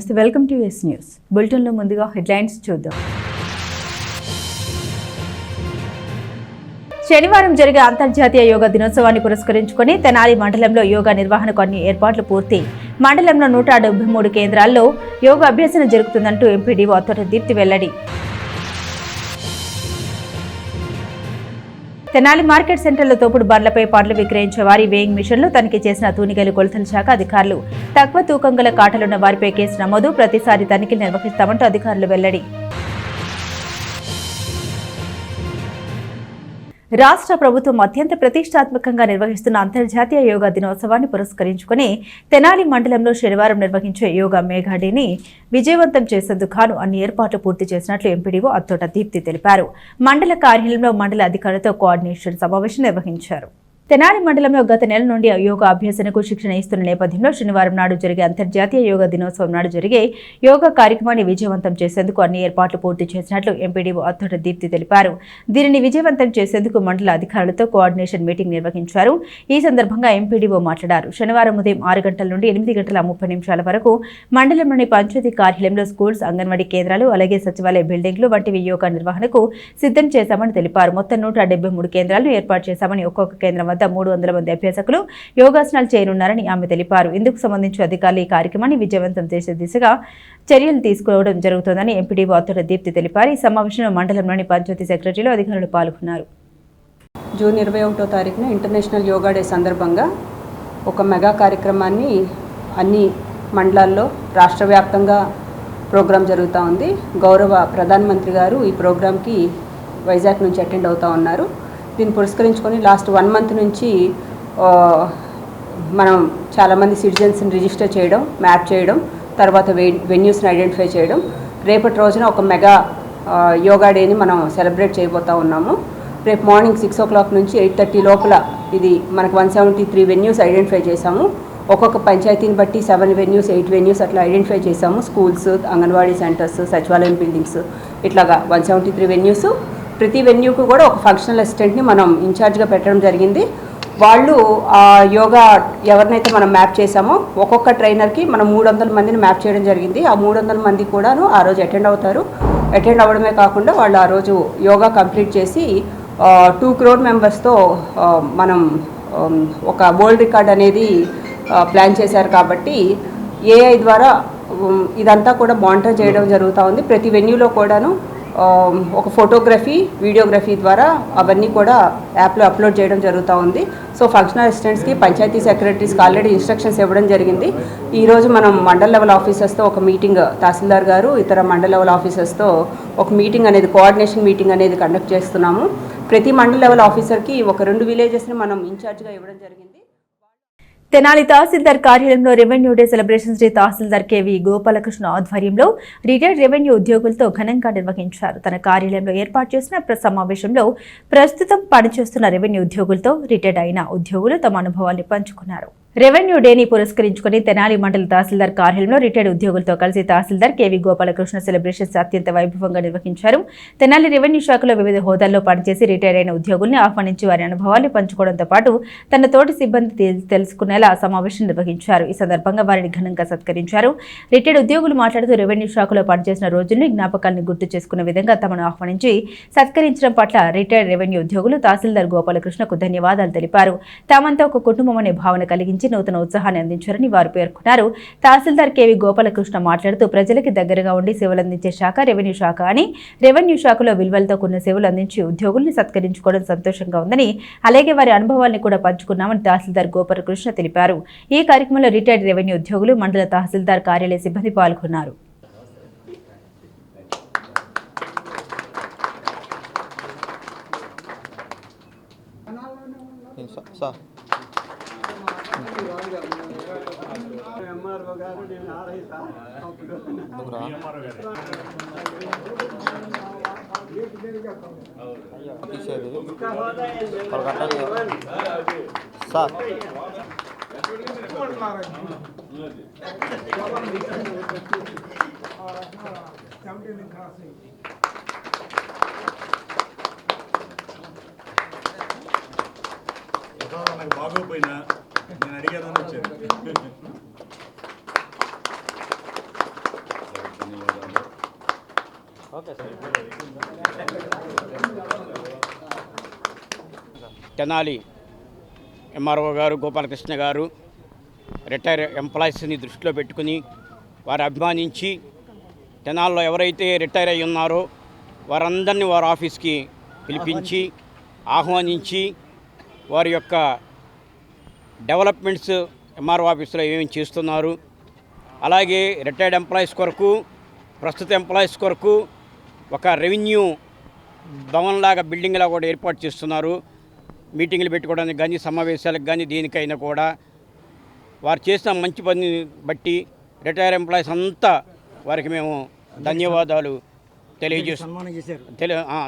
నమస్తే, welcome to yes news బులెటిన్లో ముందుగా హెడ్లైన్స్ చూద్దాం. శనివారం జరిగే అంతర్జాతీయ యోగా దినోత్సవాన్ని పురస్కరించుకుని తెనాలి మండలంలో యోగా నిర్వహణకు అన్ని ఏర్పాట్లు పూర్తి. మండలంలో 173 కేంద్రాల్లో యోగా అభ్యసన జరుగుతుందంటూ ఎంపీడీఓ అత్తోట దీప్తి వెల్లడి. తెనాలి మార్కెట్ సెంటర్లో తోపుడు బండ్లపై పండ్లు విక్రయించే వారి వేయింగ్ మిషన్లు తనిఖీ చేసిన తూనిగలు కొలతల శాఖ అధికారులు. తక్కువ తూకం గల కాటలున్న వారిపై కేసు నమోదు, ప్రతిసారి తనిఖీలు నిర్వహిస్తామంటూ అధికారులు వెల్లడి. రాష్ట్ర ప్రభుత్వం అత్యంత ప్రతిష్టాత్మకంగా నిర్వహిస్తున్న అంతర్జాతీయ యోగా దినోత్సవాన్ని పురస్కరించుకుని తెనాలి మండలంలో శనివారం నిర్వహించే యోగా మెగా డేని విజయవంతం చేసేందుకు గాను అన్ని ఏర్పాట్లు పూర్తి చేసినట్లు ఎంపీడీఓ అత్తోట దీప్తి తెలిపారు. మండల కార్యాలయంలో మండల అధికారులతో కోఆర్డినేషన్ సమావేశం నిర్వహించారు. తెనాలి మండలంలో గత నెల నుండి యోగా అభ్యసనకు శిక్షణ ఇస్తున్న నేపథ్యంలో శనివారం నాడు జరిగే అంతర్జాతీయ యోగా దినోత్సవం నాడు జరిగే యోగా కార్యక్రమాన్ని విజయవంతం చేసేందుకు అన్ని ఏర్పాట్లు పూర్తి చేసినట్లు ఎంపీడీఓ అత్తోట దీప్తి తెలిపారు. దీనిని విజయవంతం చేసేందుకు మండల అధికారులతో కోఆర్డినేషన్ మీటింగ్ నిర్వహించారు. ఈ సందర్భంగా ఎంపీడీఓ మాట్లాడారు. శనివారం ఉదయం 6 గంటల నుండి 8 గంటల 30 నిమిషాల వరకు మండలంలోని పంచాయతీ కార్యాలయంలో స్కూల్స్, అంగన్వాడీ కేంద్రాలు, అలాగే సచివాలయ బిల్డింగ్లు వంటివి యోగా నిర్వహణకు సిద్ధం చేశామని తెలిపారు. మొత్తం 173 కేంద్రాలను ఏర్పాటు చేశామని, ఒక్కొక్క కేంద్రం 300 మంది అభ్యాసకులు యోగాసనాలు చేయనున్నారని ఆమె తెలిపారు. ఇందుకు సంబంధించి అధికారులు ఈ కార్యక్రమాన్ని విజయవంతం చేసే దిశగా చర్యలు తీసుకోవడం జరుగుతోందని ఎంపీడీఓ అత్తోట దీప్తి తెలిపారు. ఈ సమావేశంలో మండలంలోని పంచాయతీ సెక్రటరీలు, అధికారులు పాల్గొన్నారు. జూన్ 21వ తారీఖున ఇంటర్నేషనల్ యోగా డే సందర్భంగా ఒక మెగా కార్యక్రమాన్ని అన్ని మండలాల్లో రాష్ట్ర వ్యాప్తంగా ప్రోగ్రాం జరుగుతూ ఉంది. గౌరవ ప్రధానమంత్రి గారు ఈ ప్రోగ్రాంకి వైజాగ్ నుంచి అటెండ్ అవుతూ ఉన్నారు. దీన్ని పురస్కరించుకొని లాస్ట్ 1 మంత్ నుంచి మనం చాలామంది సిటిజన్స్ని రిజిస్టర్ చేయడం, మ్యాప్ చేయడం, తర్వాత వెన్యూస్ని ఐడెంటిఫై చేయడం, రేపటి రోజున ఒక మెగా యోగా డేని మనం సెలబ్రేట్ చేయబోతూ ఉన్నాము. రేపు మార్నింగ్ 6 o'clock నుంచి 8:30 లోపల ఇది మనకు 173 వెన్యూస్ ఐడెంటిఫై చేశాము. ఒక్కొక్క పంచాయతీని బట్టి 7 వెన్యూస్, 8 వెన్యూస్ అట్లా ఐడెంటిఫై చేశాము. స్కూల్స్, అంగన్వాడీ సెంటర్స్, సచివాలయం బిల్డింగ్స్, ఇట్లాగా 173 వెన్యూస్. ప్రతి వెన్యూకు కూడా ఒక ఫంక్షనల్ అసిస్టెంట్ని మనం ఇన్ఛార్జ్గా పెట్టడం జరిగింది. వాళ్ళు ఆ యోగా ఎవరినైతే మనం మ్యాప్ చేసామో ఒక్కొక్క ట్రైనర్కి మనం 300 మందిని మ్యాప్ చేయడం జరిగింది. ఆ 300 మంది కూడాను ఆ రోజు అటెండ్ అవుతారు. అటెండ్ అవ్వడమే కాకుండా వాళ్ళు ఆ రోజు యోగా కంప్లీట్ చేసి 2 crore మెంబర్స్తో మనం ఒక వరల్డ్ రికార్డ్ అనేది ప్లాన్ చేశారు. కాబట్టి ఏఐ ద్వారా ఇదంతా కూడా మానిటర్ చేయడం జరుగుతూ ఉంది. ప్రతి వెన్యూలో కూడాను ఒక ఫోటోగ్రఫీ, వీడియోగ్రఫీ ద్వారా అవన్నీ కూడా యాప్లో అప్లోడ్ చేయడం జరుగుతూ ఉంది. సో ఫంక్షనల్ అసిస్టెంట్స్కి, పంచాయతీ సెక్రటరీస్కి ఆల్రెడీ ఇన్స్ట్రక్షన్స్ ఇవ్వడం జరిగింది. ఈరోజు మనం మండల్ లెవెల్ ఆఫీసర్స్తో ఒక మీటింగ్, తహసీల్దార్ గారు ఇతర మండల్ లెవెల్ ఆఫీసర్స్తో ఒక మీటింగ్ అనేది, కోఆర్డినేషన్ మీటింగ్ అనేది కండక్ట్ చేస్తున్నాము. ప్రతి మండల్ లెవెల్ ఆఫీసర్కి ఒక 2 విలేజెస్ని మనం ఇన్ఛార్జ్గా ఇవ్వడం జరిగింది. తెనాలి తహసీల్దార్ కార్యాలయంలో రెవెన్యూ డే సెలబ్రేషన్ శ్రీ తహసీల్దార్ కేవీ గోపాలకృష్ణ ఆధ్వర్యంలో రిటైర్డ్ రెవెన్యూ ఉద్యోగులతో ఘనంగా నిర్వహించారు. తన కార్యాలయంలో ఏర్పాటు చేసిన సమావేశంలో ప్రస్తుతం పనిచేస్తున్న రెవెన్యూ ఉద్యోగులతో రిటైర్డ్ అయిన ఉద్యోగులు తమ అనుభవాన్ని పంచుకున్నారు. రెవెన్యూ డేని పురస్కరించుకుని తెనాలి మండల తహసీల్దార్ కార్యాలయంలో రిటైర్డ్ ఉద్యోగులతో కలిసి తహసీల్దార్ కేవీ గోపాలకృష్ణ సెలబ్రేషన్స్ అత్యంత వైభవంగా నిర్వహించారు. తెనాలి రెవెన్యూ శాఖలో వివిధ హోదాల్లో పనిచేసి రిటైర్ అయిన ఉద్యోగుల్ని ఆహ్వానించి వారి అనుభవాన్ని పంచుకోవడంతో పాటు తన తోటి సిబ్బంది తెలుసుకునేలా సమావేశం నిర్వహించారు. ఈ సందర్భంగా వారిని ఘనంగా సత్కరించారు. రిటైర్డ్ ఉద్యోగులు మాట్లాడుతూ రెవెన్యూ శాఖలో పనిచేసిన రోజుల్ని, జ్ఞాపకాలను గుర్తు చేసుకునే విధంగా తమను ఆహ్వానించి సత్కరించడం పట్ల రిటైర్డ్ రెవెన్యూ ఉద్యోగులు తహసీల్దార్ గోపాలకృష్ణకు ధన్యవాదాలు తెలిపారు. తామంతా ఒక కుటుంబం అనే భావన కలిగించి నూతన ఉత్సాహాన్ని అందించారని వారు పేర్కొన్నారు. తహసీల్దార్ కేవీ గోపాలకృష్ణ మాట్లాడుతూ ప్రజలకి దగ్గరగా ఉండి సేవలు అందించే శాఖ రెవెన్యూ శాఖ అని, రెవెన్యూ శాఖలో విలువలతో కూడిన సేవలు అందించి ఉద్యోగుల్ని సత్కరించుకోవడం సంతోషంగా ఉందని, అలాగే వారి అనుభవాల్ని కూడా పంచుకున్నామని తహసీల్దార్ గోపాలకృష్ణ తెలిపారు. ఈ కార్యక్రమంలో రిటైర్డ్ రెవెన్యూ ఉద్యోగులు, మండల తహసీల్దార్ కార్యాలయ సిబ్బంది పాల్గొన్నారు. నాకు బాగోపోయినా నేను అడిగేదాన్ని వచ్చాను. తెనాలి ఎంఆర్ఓ గారు గోపాలకృష్ణ గారు రిటైర్ ఎంప్లాయీస్ని దృష్టిలో పెట్టుకుని వారు అభిమానించి తెనాల్లో ఎవరైతే రిటైర్ అయి ఉన్నారో వారందరినీ వారి ఆఫీస్కి పిలిపించి ఆహ్వానించి వారి యొక్క డెవలప్మెంట్స్ ఎంఆర్ఓ ఆఫీస్లో ఏమేమి చేస్తున్నారు, అలాగే రిటైర్డ్ ఎంప్లాయీస్ కొరకు ప్రస్తుత ఎంప్లాయీస్ కొరకు ఒక రెవెన్యూ భవన్లాగా బిల్డింగ్లా కూడా ఏర్పాటు చేస్తున్నారు. మీటింగ్లు పెట్టుకోవడానికి కానీ సమావేశాలకు కానీ దేనికైనా కూడా వారు చేసిన మంచి పని బట్టి రిటైర్ ఎంప్లాయీస్ అంతా వారికి మేము ధన్యవాదాలు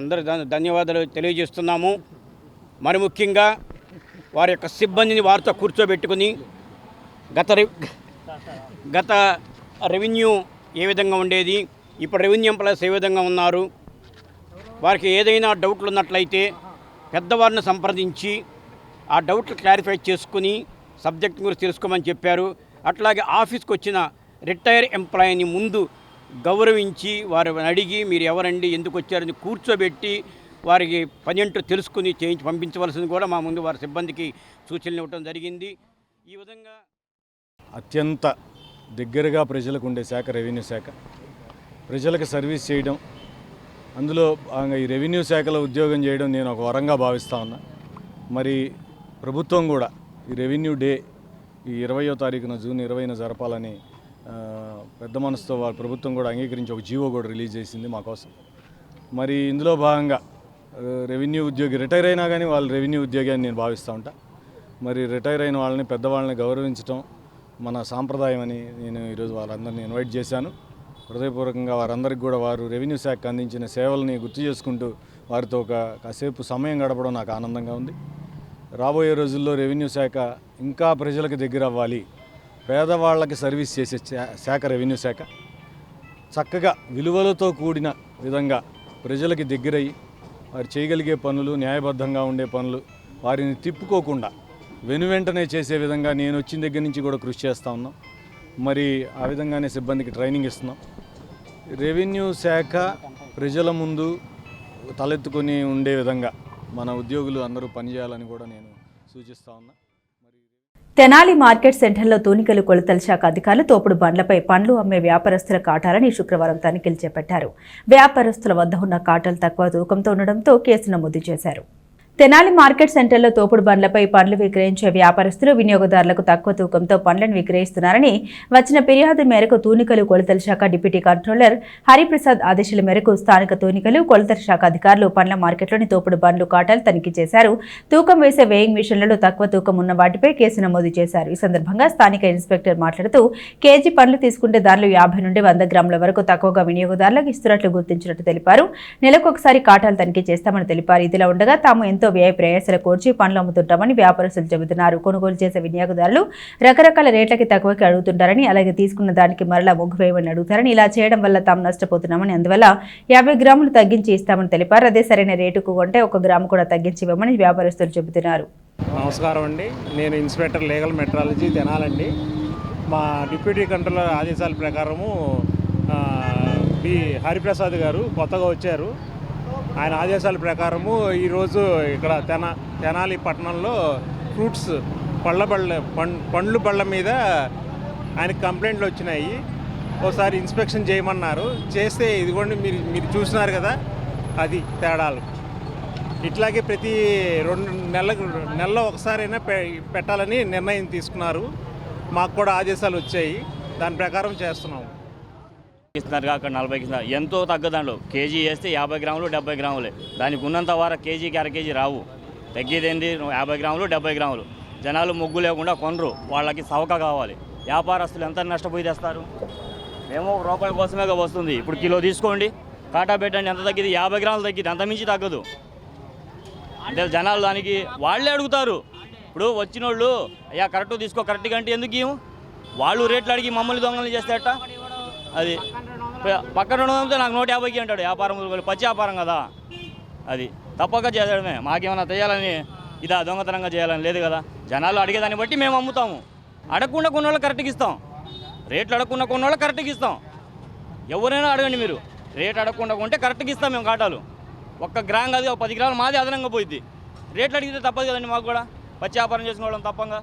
అందరూ ధన్యవాదాలు తెలియజేస్తున్నాము. మరి ముఖ్యంగా వారి యొక్క సిబ్బందిని వారితో కూర్చోబెట్టుకుని గత రెవెన్యూ ఏ విధంగా ఉండేది, ఇప్పుడు రెవెన్యూ ఎంప్లాయీస్ ఏ విధంగా ఉన్నారు, వారికి ఏదైనా డౌట్లు ఉన్నట్లయితే పెద్దవారిని సంప్రదించి ఆ డౌట్లు క్లారిఫై చేసుకుని సబ్జెక్ట్ గురించి తెలుసుకోమని చెప్పారు. అట్లాగే ఆఫీస్కి వచ్చిన రిటైర్ ఎంప్లాయీని ముందు గౌరవించి వారిని అడిగి మీరు ఎవరండి, ఎందుకు వచ్చారని కూర్చోబెట్టి వారికి పని ఏంటో తెలుసుకుని చేయించి పంపించవలసింది కూడా మా ముందు వారి సిబ్బందికి సూచనలు ఇవ్వడం జరిగింది. ఈ విధంగా అత్యంత దగ్గరగా ప్రజలకు ఉండే శాఖ రెవెన్యూ శాఖ. ప్రజలకు సర్వీస్ చేయడం, అందులో ఈ రెవెన్యూ శాఖలో ఉద్యోగం చేయడం నేను ఒక వరంగా భావిస్తూ ఉన్నా. మరి ప్రభుత్వం కూడా ఈ రెవెన్యూ డే ఈ 20వ తారీఖున జూన్ 20న జరపాలని పెద్ద మనసుతో వాళ్ళ ప్రభుత్వం కూడా అంగీకరించి ఒక జీవో కూడా రిలీజ్ చేసింది మా కోసం. మరి ఇందులో భాగంగా రెవెన్యూ ఉద్యోగి రిటైర్ అయినా కానీ వాళ్ళు రెవెన్యూ ఉద్యోగి అని నేను భావిస్తూ ఉంటా. మరి రిటైర్ అయిన వాళ్ళని పెద్దవాళ్ళని గౌరవించడం మన సాంప్రదాయం అని నేను ఈరోజు వాళ్ళందరినీ ఇన్వైట్ చేశాను. హృదయపూర్వకంగా వారందరికీ కూడా వారు రెవెన్యూ శాఖకు అందించిన సేవల్ని గుర్తు చేసుకుంటూ వారితో కాసేపు సమయం గడపడం నాకు ఆనందంగా ఉంది. రాబోయే రోజుల్లో రెవెన్యూ శాఖ ఇంకా ప్రజలకు దగ్గర అవ్వాలి, పేదవాళ్ళకి సర్వీస్ చేసే శాఖ రెవెన్యూ శాఖ. చక్కగా విలువలతో కూడిన విధంగా ప్రజలకి దగ్గరయ్యి వారు చేయగలిగే పనులు, న్యాయబద్ధంగా ఉండే పనులు వారిని తిప్పుకోకుండా వెనువెంటనే చేసే విధంగా నేను వచ్చిన దగ్గర నుంచి కూడా కృషి చేస్తూ ఉన్నాం. మరి ఆ విధంగానే సిబ్బందికి ట్రైనింగ్ ఇస్తున్నాం. రెవెన్యూ శాఖ ప్రజల ముందు తలెత్తుకొని ఉండే విధంగా మన ఉద్యోగులు అందరూ పనిచేయాలని కూడా నేను సూచిస్తూ ఉన్నా. తెనాలి మార్కెట్ సెంటర్లో తూనికలు కొలతల శాఖ అధికారులు తోపుడు బండ్లపై పండ్లు అమ్మే వ్యాపారస్తుల కాటాలని శుక్రవారం తనిఖీలు చేపట్టారు. వ్యాపారస్తుల వద్ద ఉన్న కాటాలు తక్కువ తూకంతో ఉండడంతో కేసు నమోదు చేశారు. తెనాలి మార్కెట్ సెంటర్లో తోపుడు బండ్లపై పండ్లు విక్రయించే వ్యాపారస్తులు వినియోగదారులకు తక్కువ తూకంతో పండ్లను విక్రయిస్తున్నారని వచ్చిన ఫిర్యాదు మేరకు తూనికలు కొలతల శాఖ డిప్యూటీ కంట్రోలర్ హరిప్రసాద్ ఆదేశాల మేరకు స్థానిక తూనికలు కొలతల శాఖ అధికారులు పండ్ల మార్కెట్లోని తోపుడు బండ్లు కాటాలు తనిఖీ చేశారు. తూకం వేసే వేయింగ్ మిషన్లలో తక్కువ తూకం ఉన్న వాటిపై కేసు నమోదు చేశారు. ఈ సందర్భంగా స్థానిక ఇన్స్పెక్టర్ మాట్లాడుతూ కేజీ పండ్లు తీసుకుంటే దానిలో 50 నుండి 100 గ్రాముల వరకు తక్కువగా వినియోగదారులకు ఇస్తున్నట్లు గుర్తించినట్టు తెలిపారు. నెలకొకసారి కాటాలు తనిఖీ చేస్తామని తెలిపారు. ఇదిలా ఉండగా తాము ఎంతో వ్యయ ప్రయాసాల కోర్చి పండ్లు అమ్ముతుంటామని వ్యాపారస్తులు చెబుతున్నారు. కొనుగోలు చేసే వినియోగదారులు రకరకాల రేట్లకి తక్కువకి అడుగుతుంటారని, అలాగే తీసుకున్న దానికి మరలా ముగ్గు వేయమని అడుగుతారని, ఇలా చేయడం వల్ల తాము నష్టపోతున్నామని, అందువల్ల 50 గ్రాములు తగ్గించి ఇస్తామని తెలిపారు. అదే సరైన రేటుకు కొంటే 1 గ్రాము కూడా తగ్గించి ఇవ్వమని వ్యాపారస్తులు చెబుతున్నారు. నమస్కారం అండి, నేను ఇన్స్పెక్టర్ లీగల్ మెట్రాలజీ తెనాలండి. మా డిప్యూటీ కంట్రోలర్ ఆదేశాల ప్రకారము బి హరిప్రసాద్ గారు కొత్తగా వచ్చారు. ఆయన ఆదేశాల ప్రకారము ఈరోజు ఇక్కడ తెనాలి పట్టణంలో ఫ్రూట్స్ పండ్లు బళ్ళ మీద ఆయనకు కంప్లైంట్లు వచ్చినాయి. ఒకసారి ఇన్స్పెక్షన్ చేయమన్నారు. చేస్తే ఇదిగోండి మీరు చూసినారు కదా, అది తేడాలు. ఇట్లాగే ప్రతి 2 నెలల్లో ఒకసారైనా పెట్టాలని నిర్ణయం తీసుకున్నారు. మాకు కూడా ఆదేశాలు వచ్చాయి, దాని ప్రకారం చేస్తున్నాము. ఇస్తున్నారు అక్కడ 40కి ఇస్తున్నారు, ఎంతో తగ్గదండు. కేజీ వేస్తే 50 గ్రాములు 70 గ్రాములే, దానికి ఉన్నంత వార కేజీకి అర కేజీ రావు. తగ్గేదేంటి 50 గ్రాములు 70 గ్రాములు. జనాలు ముగ్గు లేకుండా కొనరు, వాళ్ళకి సవక కావాలి. వ్యాపారస్తులు ఎంత నష్టపోయి తెస్తారు? మేము రూపాయి కోసమేగా వస్తుంది. ఇప్పుడు కిలో తీసుకోండి, కాటా పెట్టండి, ఎంత తగ్గింది? 50 గ్రాములు తగ్గింది, అంత మించి తగ్గదు. అంటే జనాలు దానికి వాళ్ళే అడుగుతారు. ఇప్పుడు వచ్చిన వాళ్ళు అయ్యా కరెక్ట్ తీసుకో, కరెక్ట్గా అంటే ఎందుకు ఇవ్వం? వాళ్ళు రేట్లు అడిగి మమ్మల్ని దొంగలు చేస్తారట. అది పక్కన ఉండడంతో నాకు 150కి అంటాడు. వ్యాపారం పచ్చి వ్యాపారం కదా, అది తప్పక చేయడమే. మాకేమైనా చేయాలని ఇదా దొంగతనంగా చేయాలని లేదు కదా. జనాలు అడిగేదాన్ని బట్టి మేము అమ్ముతాము. అడగకుండా కొన్న వాళ్ళు కరెక్ట్గా ఇస్తాం, రేట్లు అడగకుండా కొన్న వాళ్ళు కరెక్ట్గా ఇస్తాం. ఎవరైనా అడగండి మీరు. రేట్ అడగకుండా కొంటే కరెక్ట్గా ఇస్తాం మేము కాటాలు. ఒక్క గ్రామ్ కాదు, 10 గ్రాములు మాది అదనంగా పోయింది. రేట్లు అడిగితే తప్పదు కదండి, మాకు కూడా పచ్చి వ్యాపారం చేసుకోవడం తప్పంగా.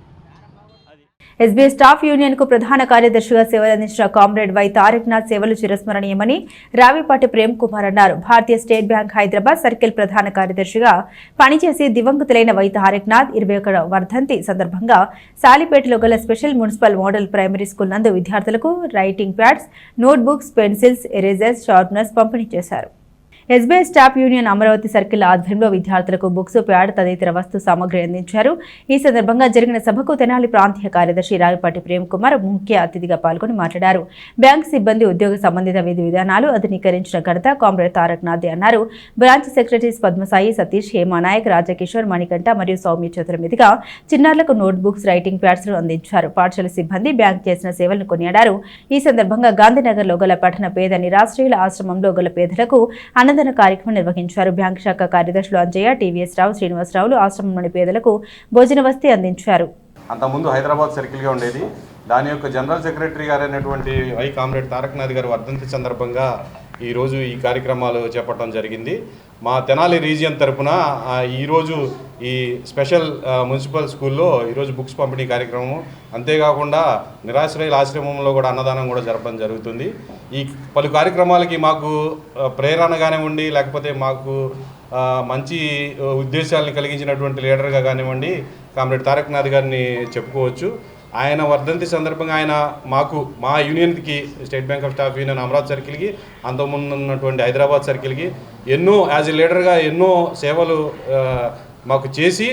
ఎస్బీఐ స్టాఫ్ యూనియన్ కు ప్రధాన కార్యదర్శిగా సేవలందించిన కామ్రేడ్ వై తారక్నాథ్ సేవలు చిరస్మరణీయమని రావిపాటి ప్రేమ్ కుమార్ అన్నారు. భారతీయ స్టేట్ బ్యాంక్ హైదరాబాద్ సర్కిల్ ప్రధాన కార్యదర్శిగా పనిచేసి దివంగతులైన వై తారక్నాథ్ 21వ వర్ధంతి సందర్భంగా సాలిపేటలో గల special municipal model primary school నందు విద్యార్థులకు writing pods, notebooks, pencils, erasers, sharpeners పంపిణీ చేశారు. SBI staff union Amaravati circle ఆధ్వర్యంలో విద్యార్థులకు బుక్స్, ప్యాడ్ తదితర వస్తు సామగ్రి అందించారు. ఈ సందర్భంగా జరిగిన సభకు తెనాలి ప్రాంతీయ కార్యదర్శి రావిపాటి ప్రేమ్ కుమార్ ముఖ్య అతిథిగా పాల్గొని మాట్లాడారు. బ్యాంక్ సిబ్బంది ఉద్యోగ సంబంధిత విధి విధానాలు అధునీకరించిన ఘనత కామ్రేడ్ తారక్నాథ్ అన్నారు. బ్రాంచ్ సెక్రటరీస్ పద్మసాయి, సతీష్, హేమానాయక్, రాజకిషోర్, మణికంఠ మరియు సౌమ్య చేతుల మీదుగా చిన్నారులకు నోట్బుక్స్, రైటింగ్ ప్యాడ్స్ అందించారు. పాఠశాల సిబ్బంది బ్యాంక్ చేసిన సేవలను కొనియాడారు. ఈ సందర్భంగా గాంధీనగర్లో గల పట్టణ పేద నిరాశ్రయుల ఆశ్రమంలో గల పేదలకు అన్నదాన కార్యక్రమం నిర్వహించారు. బ్యాంక్ శాఖ కార్యదర్శులు అంజయ్య, టీవీఎస్ రావు, శ్రీనివాసరావులు ఆశ్రమంలోని పేదలకు భోజన వసతి అందించారు. అంతకుముందు హైదరాబాద్ సర్కిల్గా ఉండేది. దాని యొక్క జనరల్ సెక్రటరీ గారు అయినటువంటి వై కామ్రేడ్ తారక్నాథ్ గారు వర్ధంతి సందర్భంగా ఈరోజు ఈ కార్యక్రమాలు చేపట్టడం జరిగింది. మా తెనాలి రీజియన్ తరఫున ఈరోజు ఈ స్పెషల్ మున్సిపల్ స్కూల్లో ఈరోజు బుక్స్ పంపిణీ కార్యక్రమం, అంతేకాకుండా నిరాశ్రయుల ఆశ్రమంలో కూడా అన్నదానం కూడా జరపడం జరుగుతుంది. ఈ పలు కార్యక్రమాలకి మాకు ప్రేరణగానే ఉండి, లేకపోతే మాకు మంచి ఉద్దేశాలను కలిగించినటువంటి లీడర్గా కానివ్వండి కామ్రేడ్ తారక్నాథ్ గారిని చెప్పుకోవచ్చు. ఆయన వర్ధంతి సందర్భంగా ఆయన మా యూనియన్కి, state bank of staff union Amaravati సర్కిల్కి, అంతకుముందు ఉన్నటువంటి హైదరాబాద్ సర్కిల్కి ఎన్నో యాజ్ ఎ లీడర్గా ఎన్నో సేవలు మాకు చేసి,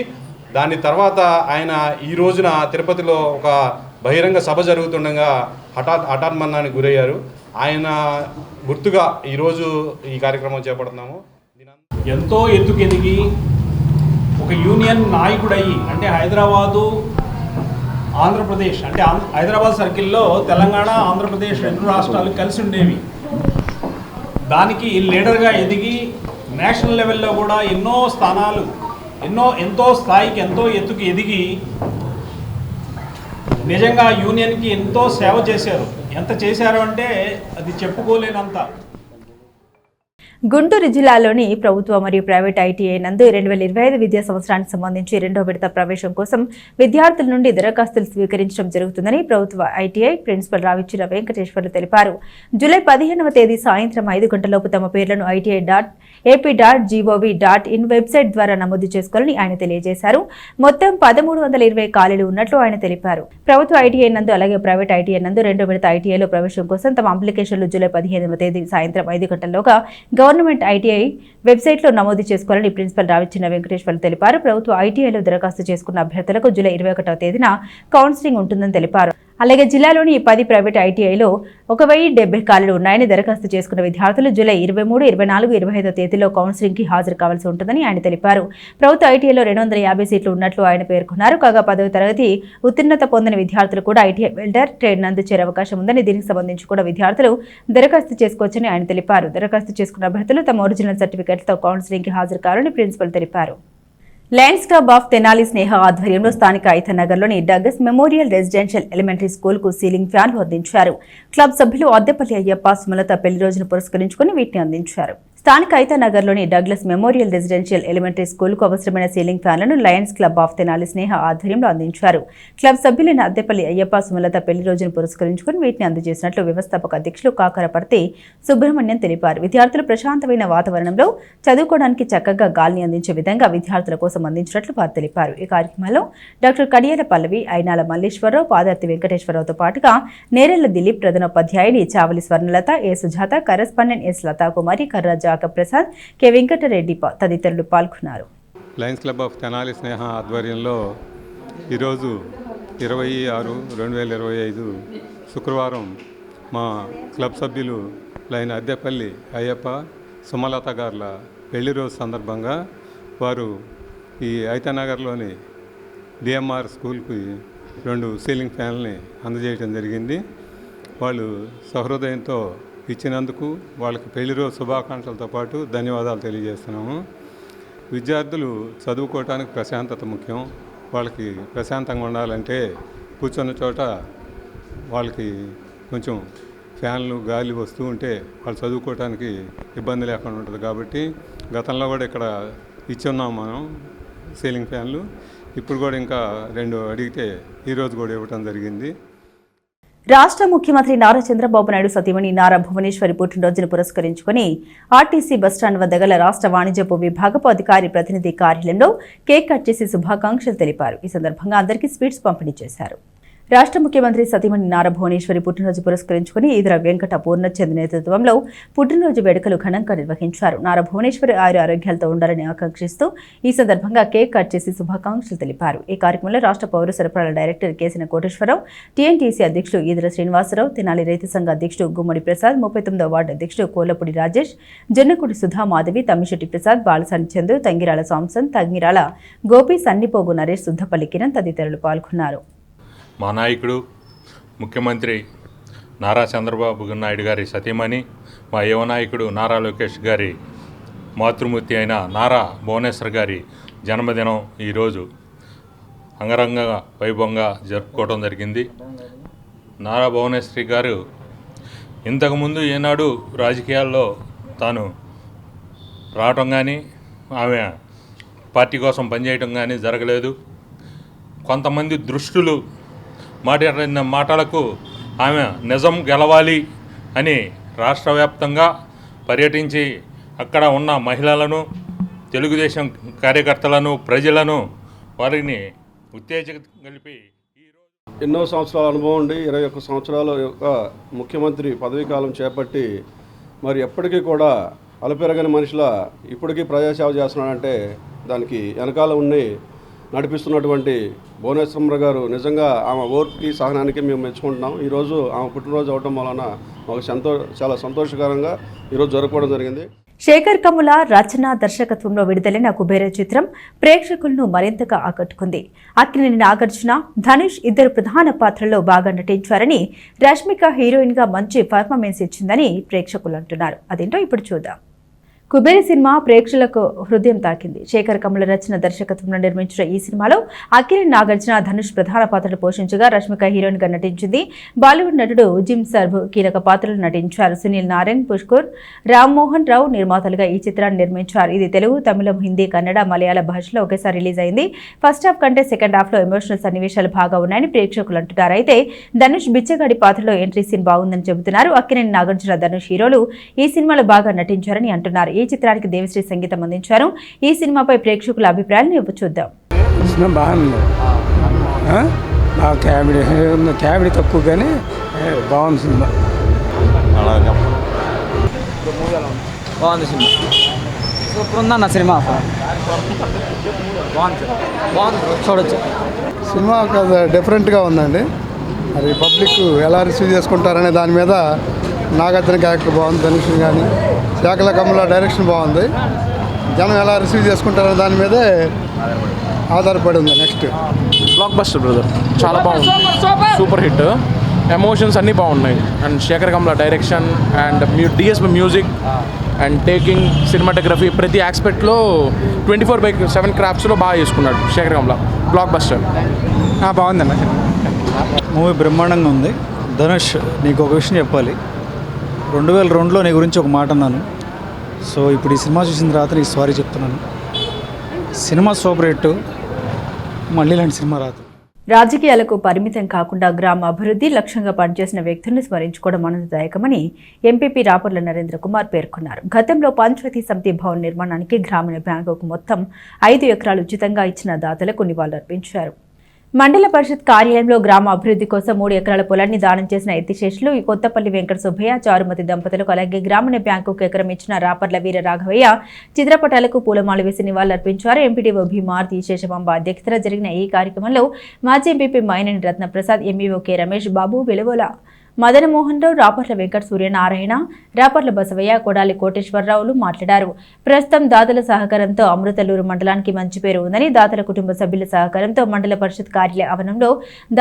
దాని తర్వాత ఆయన ఈ రోజున తిరుపతిలో ఒక బహిరంగ సభ జరుగుతుండగా హఠాన్మరణానికి గురయ్యారు. ఆయన గుర్తుగా ఈరోజు ఈ కార్యక్రమం చేపడుతున్నాము. ఎంతో ఎత్తుకెదిగి ఒక యూనియన్ నాయకుడయ్యి, అంటే హైదరాబాదు, ఆంధ్రప్రదేశ్, అంటే హైదరాబాద్ సర్కిల్లో తెలంగాణ, ఆంధ్రప్రదేశ్ 2 రాష్ట్రాలు కలిసి ఉండేవి. దానికి లీడర్గా ఎదిగి నేషనల్ లెవెల్లో కూడా ఎన్నో స్థానాలు, ఎంతో స్థాయికి, ఎంతో ఎత్తుకి ఎదిగి నిజంగా యూనియన్కి ఎంతో సేవ చేశారు. ఎంత చేశారు అంటే అది చెప్పుకోలేనంత. గుంటూరు జిల్లాలోని ప్రభుత్వ మరియు ప్రైవేట్ ఐటీఐ నందు 2025 విద్యా సంవత్సరానికి సంబంధించి 2వ విడత ప్రవేశం కోసం విద్యార్థుల నుండి దరఖాస్తులు స్వీకరించడం జరుగుతుందని ప్రభుత్వ ఐటీఐ ప్రిన్సిపల్ రావిచ్చిన వెంకటేశ్వర్లు తెలిపారు. జూలై 15వ తేదీ సాయంత్రం 5 గంటలలోపు తమ పేర్లను ITI.AP.gov.in వెబ్సైట్ ద్వారా నమోదు చేసుకోవాలని ఆయన తెలియజేశారు. మొత్తం 1320 ఖాళీలు ఉన్నట్లు ఆయన తెలిపారు. ప్రభుత్వ ఐటీఐ నందు అలాగే ప్రైవేట్ ఐటీఐ నందు 2వ విడత ఐటీఐలో ప్రవేశం కోసం తమ అప్లికేషన్లు జూలై 15వ తేదీ సాయంత్రం 5 గంటల్లోగా గవర్నమెంట్ ఐటీఐ వెబ్సైట్లో నమోదు చేసుకోవాలని ప్రిన్సిపల్ రావిచ్చిన వెంకటేశ్వర్లు తెలిపారు. ప్రభుత్వ ఐటీఐలో దరఖాస్తు చేసుకున్న అభ్యర్థులకు జూలై 21వ తేదీన కౌన్సిలింగ్ ఉంటుందని తెలిపారు. అలాగే జిల్లాలోని 10 ప్రైవేట్ ఐటీఐలో 1070 ఖాళీలు ఉన్నాయని దరఖాస్తు చేసుకున్న విద్యార్థులు జూలై 23, 24, 25 తేదీలో కౌన్సిలింగ్కి హాజరు కావాల్సి ఉంటుందని ఆయన తెలిపారు. ప్రభుత్వ ఐటీఐలో 250 సీట్లు ఉన్నట్లు ఆయన పేర్కొన్నారు. కాగా 10వ తరగతి ఉత్తీర్ణత పొందిన విద్యార్థులు కూడా ఐటీఐ వెల్డర్ ట్రేడ్ నందు చేరే అవకాశం ఉందని, దీనికి సంబంధించి కూడా విద్యార్థులు దరఖాస్తు చేసుకోవచ్చని ఆయన తెలిపారు. దరఖాస్తు చేసుకున్న అభ్యర్థులు తమ ఒరిజినల్ సర్టిఫికెట్లతో కౌన్సిలింగ్కి హాజరు కావాలని ప్రిన్సిపల్ తెలిపారు. Lions club of Tenali Sneha ఆధ్వర్యంలో స్థానిక ఐతనగర్లోని డగ్గస్ మెమోరియల్ రెసిడెన్షియల్ ఎలిమెంటరీ స్కూల్కు సీలింగ్ ఫ్యాన్లు అందించారు. క్లబ్ సభ్యులు అద్దెపల్లి అయ్యప్ప, సుమలత పెళ్లి రోజును పురస్కరించుకుని వీటిని అందించారు. స్థానిక ఐతనగర్లోని డగ్లస్ మెమోరియల్ రెసిడెన్షియల్ ఎలిమెంటరీ స్కూల్కు అవసరమైన సీలింగ్ ఫ్యాన్లను lions club of Tenali Sneha ఆధ్వర్యంలో అందించారు. క్లబ్ సభ్యులైన అద్దెపల్లి అయ్యప్ప, సుమలత పెళ్లి రోజును పురస్కరించుకుని వీటిని అందజేసినట్లు వ్యవస్థాపక అధ్యక్షులు కాకరపర్తి సుబ్రహ్మణ్యం తెలిపారు. విద్యార్థులు ప్రశాంతమైన వాతావరణంలో చదువుకోవడానికి చక్కగా గాలిని అందించే విధంగా విద్యార్థుల కోసం అందించినట్లు వారు తెలిపారు. ఈ కార్యక్రమంలో డాక్టర్ కడియాల పల్లవి, అయినాల మల్లేశ్వరరావు, పాదర్తి వెంకటేశ్వరరావుతో పాటుగా నేరెళ్ల దిలీప్, ప్రధానోపాధ్యాయుని చావలి స్వర్ణలత, ఏ సుజాత, కరెస్పాండెంట్ ఎస్ లతాకుమారి, కర్రా ప్రసాద్, కె వెంకటరెడ్డి తదితరులు పాల్గొన్నారు. Lions club of Tenali Sneha ఆధ్వర్యంలో ఈరోజు 26/2025 శుక్రవారం మా క్లబ్ సభ్యులు లైన్ అద్దెపల్లి అయ్యప్ప, సుమలత గారుల పెళ్లి రోజు సందర్భంగా వారు ఈ ఐతనగర్లోని డిఎంఆర్ స్కూల్కి 2 సీలింగ్ ఫ్యాన్లని అందజేయడం జరిగింది. వాళ్ళు సహృదయంతో ఇచ్చినందుకు వాళ్ళకి పెళ్లి రోజు శుభాకాంక్షలతో పాటు ధన్యవాదాలు తెలియజేస్తున్నాము. విద్యార్థులు చదువుకోవటానికి ప్రశాంతత ముఖ్యం. వాళ్ళకి ప్రశాంతంగా ఉండాలంటే కూర్చున్న చోట వాళ్ళకి కొంచెం ఫ్యాన్లు గాలి వస్తూ ఉంటే వాళ్ళు చదువుకోవడానికి ఇబ్బంది లేకుండా ఉంటుంది. కాబట్టి గతంలో కూడా ఇక్కడ ఇచ్చి ఉన్నాం మనం సీలింగ్ ఫ్యాన్లు. ఇప్పుడు కూడా ఇంకా 2 అడిగితే ఈరోజు కూడా ఇవ్వడం జరిగింది. రాష్ట్ర ముఖ్యమంత్రి నారా చంద్రబాబు నాయుడు సతీమణి నారా భువనేశ్వరి పుట్టినరోజును పురస్కరించుకుని ఆర్టీసీ బస్టాండ్ వద్ద గల రాష్ట్ర వాణిజ్యపు విభాగపు అధికారి ప్రతినిధి కార్యాలయంలో కేక్ కట్ చేసి శుభాకాంక్షలు తెలిపారు. ఈ సందర్భంగా అందరికీ స్వీట్స్ పంపిణీ చేశారు. రాష్ట్ర ముఖ్యమంత్రి సతీమణి నారా భువనేశ్వరి పుట్టినరోజు పురస్కరించుకుని ఈదర వెంకట పూర్ణచంద్ నేతృత్వంలో పుట్టినరోజు వేడుకలు ఘనంగా నిర్వహించారు. నారా భువనేశ్వరి ఆరోగ్యాలతో ఉండాలని ఆకాంక్షిస్తూ ఈ సందర్భంగా కేక్ కట్ చేసి శుభాకాంక్షలు తెలిపారు. ఈ కార్యక్రమంలో రాష్ట్ర పౌర సరఫరాల డైరెక్టర్ కేసిన కోటేశ్వరరావు, టీఎన్టీసీ అధ్యక్షుడు ఈదర శ్రీనివాసరావు, తెనాలి రైతు సంఘ అధ్యక్షుడు గుమ్మడి ప్రసాద్, 39వ వార్డు అధ్యక్షుడు కోలపూడి రాజేష్, జొన్నకుడి సుధా మాధవి, తమ్మిశెట్టి ప్రసాద్, బాలసాని చందు, తంగిరాల సాంసన్, తంగిరాల గోపి, సన్నిపోగు నరేష్, సుద్దపల్లి కిరణ్ తదితరులు పాల్గొన్నారు. మా నాయకుడు ముఖ్యమంత్రి నారా చంద్రబాబు నాయుడు గారి సతీమణి, మా యువ నాయకుడు నారా లోకేష్ గారి మాతృమూర్తి అయిన నారా భువనేశ్వర్ గారి జన్మదినం ఈరోజు అంగరంగ వైభవంగా జరుపుకోవడం జరిగింది. నారా భువనేశ్వరి గారు ఇంతకుముందు ఏనాడు రాజకీయాల్లో తాను రావటం కానీ ఆమె పార్టీ కోసం పనిచేయటం కానీ జరగలేదు. కొంతమంది దృష్టులు మాట్లాడిన మాటలకు ఆమె నిజం గెలవాలి అని రాష్ట్ర వ్యాప్తంగా పర్యటించి అక్కడ ఉన్న మహిళలను, తెలుగుదేశం కార్యకర్తలను, ప్రజలను వారిని ఉత్తేజం కలిపి ఎన్నో సంవత్సరాల అనుభవం ఉండి 21 సంవత్సరాల యొక్క ముఖ్యమంత్రి పదవీ కాలం చేపట్టి మరి ఎప్పటికీ కూడా అలపెరగని మనిషిలా ఇప్పటికీ ప్రజాసేవ చేస్తున్నాడంటే దానికి వెనకాల ఉండి నడిపిస్తున్నటువంటి భువనేశ్వర గారు నిజంగా ఆమె ఓర్పుకి సహనానికి మేము మెచ్చుకుంటున్నాం. ఈరోజు ఆమె పుట్టినరోజు అవడం వలన మాకు చాలా సంతోషకరంగా ఈరోజు జరుపుకోవడం జరిగింది. శేఖర్ కమ్ముల రచన దర్శకత్వంలో విడుదలైన కుబేర చిత్రం ప్రేక్షకులను మరింతగా ఆకట్టుకుంది. అక్కినేని నాగార్జున, ధనుష్ ఇద్దరు ప్రధాన పాత్రల్లో బాగా నటించారని, రష్మిక హీరోయిన్ గా మంచి పర్ఫార్మెన్స్ ఇచ్చిందని ప్రేక్షకులు అంటున్నారు. అదేంటో ఇప్పుడు చూద్దాం. కుబేర సినిమా ప్రేక్షకులకు హృదయం తాకింది. శేఖర్ కమ్ముల రచన దర్శకత్వంలో నిర్మించిన ఈ సినిమాలో అక్కినేని నాగార్జున, ధనుష్ ప్రధాన పాత్రలు పోషించగా రష్మిక హీరోయిన్ గా నటించింది. బాలీవుడ్ నటుడు జిమ్ సర్వ్ కీలక పాత్రలు నటించారు. సునీల్ నారాయణ్, పుష్కర్, రామ్మోహన్ రావు నిర్మాతలుగా ఈ చిత్రాన్ని నిర్మించారు. ఇది తెలుగు, తమిళం, హిందీ, కన్నడ, మలయాళ భాషలో ఒకేసారి రిలీజ్ అయింది. ఫస్ట్ హాఫ్ కంటే సెకండ్ హాఫ్ లో ఎమోషనల్ సన్నివేశాలు బాగా ఉన్నాయని ప్రేక్షకులు అంటున్నారు. అయితే ధనుష్ బిచ్చగాడి పాత్రలో ఎంట్రీ సీన్ బాగుందని చెబుతున్నారు. అక్కినేని నాగార్జున, ధనుష్ హీరోలు ఈ సినిమాలో బాగా నటించారని అంటున్నారు. ఈ చిత్రానికి దేవిశ్రీ సంగీతం అందించారు. ఈ సినిమాపై ప్రేక్షకుల అభిప్రాయాలను చూద్దాం. బాగుంది, కామెడీ తక్కువ కానీ బాగుంది సినిమా. బాగుంది సినిమా, సూపర్ ఉందన్న సినిమా, చూడొచ్చు. సినిమా డిఫరెంట్గా ఉందండి. మరి పబ్లిక్ ఎలా రిసీవ్ చేసుకుంటారనే దాని మీద నాగార్జున క్యారెక్టర్ బాగుంది, ధనుష్ కానీ శేఖర్ కమ్ముల డైరెక్షన్ బాగుంది. జనం ఎలా రిసీవ్ చేసుకుంటారనే దాని మీదే ఆధారపడి ఉంది. నెక్స్ట్ బ్లాక్ బస్టర్ బ్రదర్, చాలా బాగుంది, సూపర్ హిట్, ఎమోషన్స్ అన్నీ బాగున్నాయి. And Shekhar Kammula direction and DSP music and taking, cinematography, ప్రతి ఆస్పెక్ట్లో 24/7 క్రాఫ్ట్స్లో బాగా చేసుకున్నాడు శేఖర్ కమ్ముల. బ్లాక్ బస్టర్ బాగుందన్న. మూవీ బ్రహ్మాండంగా ఉంది. ధనుష్, నీకు ఒక విషయం చెప్పాలి. 2002లో నీ గురించి ఒక మాట అన్నాను. సో ఇప్పుడు ఈ సినిమా చూసిన తర్వాత నీకు సారీ చెప్తున్నాను. సినిమా సూపర్ హిట్, మళ్ళీ ఇలాంటి సినిమా రాదు. రాజకీయాలకు పరిమితం కాకుండా గ్రామ అభివృద్ధి లక్ష్యంగా పనిచేసిన వ్యక్తులను స్మరించుకోవడం ఆనందదాయకమని ఎంపీపీ రాపర్ల నరేంద్ర కుమార్ పేర్కొన్నారు. గతంలో పంచాయతీ సమితి భవన్ నిర్మాణానికి గ్రామీణ బ్యాంకుకు మొత్తం 5 ఎకరాలు ఉచితంగా ఇచ్చిన దాతలకు నివాళులర్పించారు. మండల పరిషత్ కార్యాలయంలో గ్రామ అభివృద్ధి కోసం 3 ఎకరాల పొలాన్ని దానం చేసిన ఎత్తిశేషులు ఈ కొత్తపల్లి వెంకట సుబ్బయ్య, చారుమతి దంపతులకు, అలాగే గ్రామీణ బ్యాంకుకు ఎకరం ఇచ్చిన రాపర్ల వీర రాఘవయ్య చిత్రపటాలకు పూలమాల వేసి నివాళులర్పించారు. ఎంపీడీఓ భీమార్తి శేషమాంబ అధ్యక్షతన జరిగిన ఈ కార్యక్రమంలో మాజీ MPP Maineni Ratnaprasad, MEO K Ramesh Babu, Veluvala Madanamohan Rao, Raparla Venkata Suryanarayana, Raparla Basavayya, Kodali కోటేశ్వరరావులు మాట్లాడారు. ప్రస్తుతం దాతల సహకారంతో అమృతలూరు మండలానికి మంచి పేరు ఉందని, దాతల కుటుంబ సభ్యుల సహకారంతో మండల పరిషత్ కార్యాలయ ఆవరణంలో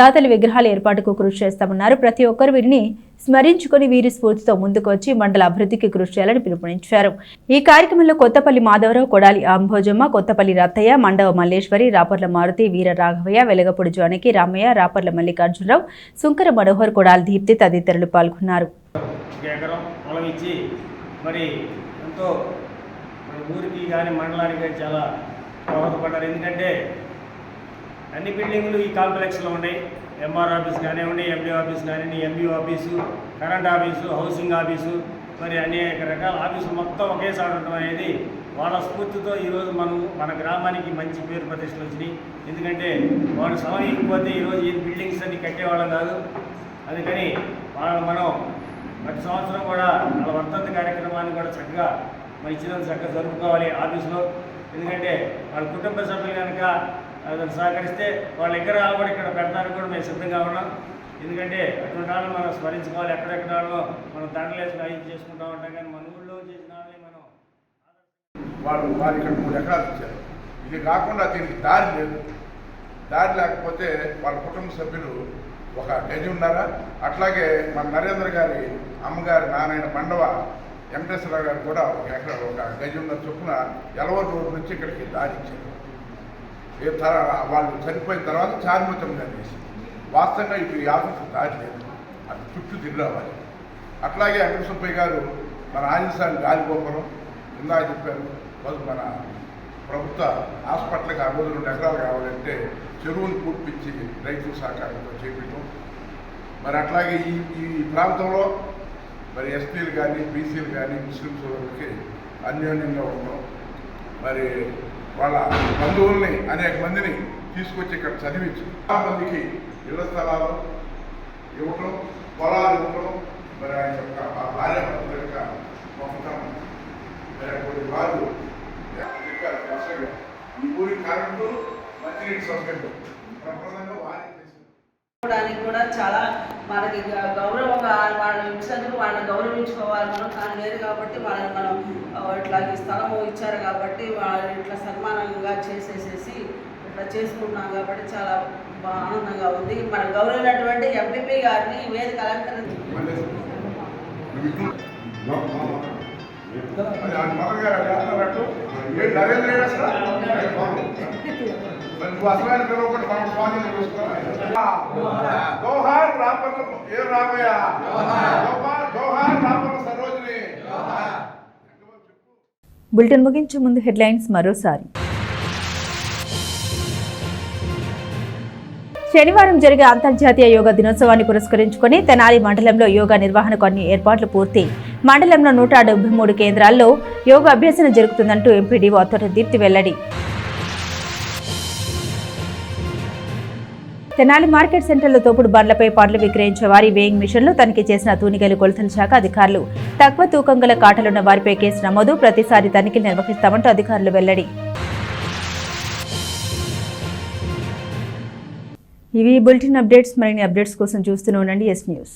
దాతల విగ్రహాల ఏర్పాటుకు కృషి చేస్తామన్నారు. ప్రతి ఒక్కరు వీరిని స్మరించుకుని వీరి స్ఫూర్తితో ముందుకు వచ్చి మండల అభివృద్ధికి కృషి చేయాలని పిలుపునిచ్చారు. ఈ కార్యక్రమంలో కొత్తపల్లి మాధవరావు, కొడాలి అంభోజమ్మ, కొత్తపల్లి రత్తయ్య, మండవ మల్లేశ్వరి, రాపర్ల మారుతి, వీర రాఘవయ్య, వెలగపూడి జానకి, రామయ్య, రాపర్ల మల్లికార్జునరావు, సుంకర మనోహర్, కొడాలి దీప్తి తదితరులు పాల్గొన్నారు. 1 ఎకరం పొలం ఇచ్చి మరి ఎంతో మరి ఊరికి కానీ మండలానికి కానీ చాలా దోహదపడ్డారు. ఎందుకంటే అన్ని బిల్డింగులు ఈ కాంప్లెక్స్లో ఉన్నాయి. ఎంఆర్ ఆఫీస్ కానివ్వండి, ఎండి ఆఫీస్ కానివ్వండి, MBO office, current office, housing office, మరి అనేక రకాల ఆఫీసులు మొత్తం ఒకేసారి ఉండడం అనేది వాళ్ళ స్ఫూర్తితో ఈరోజు మన గ్రామానికి మంచి పేరు ప్రతిష్టలు వచ్చినాయి. ఎందుకంటే వాళ్ళు సమయకపోతే ఈరోజు ఈ బిల్డింగ్స్ అన్ని కట్టేవాళ్ళం కాదు. అందుకని మనం ప్రతి సంవత్సరం కూడా వాళ్ళ వర్ధంతి కార్యక్రమాన్ని కూడా చక్కగా మన ఇచ్చినందుకు చక్కగా జరుపుకోవాలి ఆఫీసులో. ఎందుకంటే వాళ్ళ కుటుంబ సభ్యులు కనుక దాన్ని సహకరిస్తే వాళ్ళ విగ్రహాలు కూడా ఇక్కడ పెడతానికి కూడా మేము సిద్ధంగా ఉన్నాం. ఎందుకంటే అటువంటి వాళ్ళు మనం స్మరించుకోవాలి. ఎక్కడెక్కడ వాళ్ళు మనం దండలేసి ఐదు చేసుకుంటూ ఉంటాం. కానీ మన ఊళ్ళో చేసిన వాళ్ళని మనం వారు ఇక్కడ 3 ఎకరాలు ఇచ్చారు. ఇది కాకుండా దీనికి దారి లేదు. దారి లేకపోతే వాళ్ళ కుటుంబ సభ్యులు ఒక గజి ఉన్నారా. అట్లాగే మన నరేంద్ర గారి అమ్మగారి నారాయణ మండవ వెంకటేశ్వరరావు గారు కూడా ఒక గజి ఉన్న చొప్పున ఎలవరి రోడ్డు నుంచి ఇక్కడికి దారి ఇచ్చారు. వాళ్ళు చనిపోయిన తర్వాత చారిమతం చేసి వాస్తవంగా ఇప్పుడు ఈ ఆఫీసు దారి లేదు. అది చుట్టూ తిరిగి రావాలి. అట్లాగే వెంకట సుబ్బయ్య గారు మన ఆంజనేయ గాలిగోపురం ఇందాక చెప్పారు. మన ప్రభుత్వ హాస్పిటల్కి 62 ఎకరాలు కావాలంటే చెరువును పూర్పించి రైతుల సహకారంతో చేపించడం. మరి అట్లాగే ఈ ప్రాంతంలో మరి ఎస్టీలు కానీ, బీసీలు కానీ, ముస్లిం సోదరులకి అన్యోన్యంగా ఉండడం, మరి వాళ్ళ బంధువుల్ని అనేక మందిని తీసుకొచ్చి ఇక్కడ చదివించి చాలా మందికి ఇళ్ల స్థలాలు ఇవ్వటం, పొలాలు ఇవ్వటం, మరి ఆయన యొక్క భార్య భర్తల యొక్క గొప్పతనం. మరి వారు ఈ ఊరి కరెంటు మంచినీటి సౌకర్యం ప్రప్రదంగా వారి దానికి కూడా చాలా మనకి గౌరవంగా వాళ్ళ ఇచ్చినందుకు వాళ్ళని గౌరవించుకోవాలి మనం. కానీ లేదు కాబట్టి వాళ్ళని మనం ఇట్లా ఈ స్థలము ఇచ్చారు కాబట్టి వాళ్ళు ఇట్లా సన్మానంగా చేసేసేసి ఇట్లా చేసుకుంటున్నాం కాబట్టి చాలా ఆనందంగా ఉంది. మనం గౌరవించినటువంటి ఎంపీపీ గారిని వేదిక అలంకరించి బులెటిన్ ముగించే ముందు హెడ్లైన్స్ మరోసారి. శనివారం జరిగే అంతర్జాతీయ యోగా దినోత్సవాన్ని పురస్కరించుకుని తెనాలి మండలంలో యోగా నిర్వహణకు అన్ని ఏర్పాట్లు పూర్తి. మండలంలో 173 కేంద్రాల్లో యోగా అభ్యసన జరుగుతుందంటూ ఎంపీడీఓ అత్తోట దీప్తి వెల్లడి. తెనాలి మార్కెట్ సెంటర్లో తోపుడు బండ్లపై పండ్లు విక్రయించే వారి వేయింగ్ మిషన్లు తనిఖీ చేసిన తూనిగలు కొలతల శాఖ అధికారులు. తక్కువ తూకం గల కాటలున్న వారిపై కేసు నమోదు, ప్రతిసారి తనిఖీలు నిర్వహిస్తామంటూ అధికారులు వెల్లడి. ఇవి బులెటిన్ అప్డేట్స్. మరిన్ని అప్డేట్స్ కోసం చూస్తూనే ఉండండి ఎస్ న్యూస్.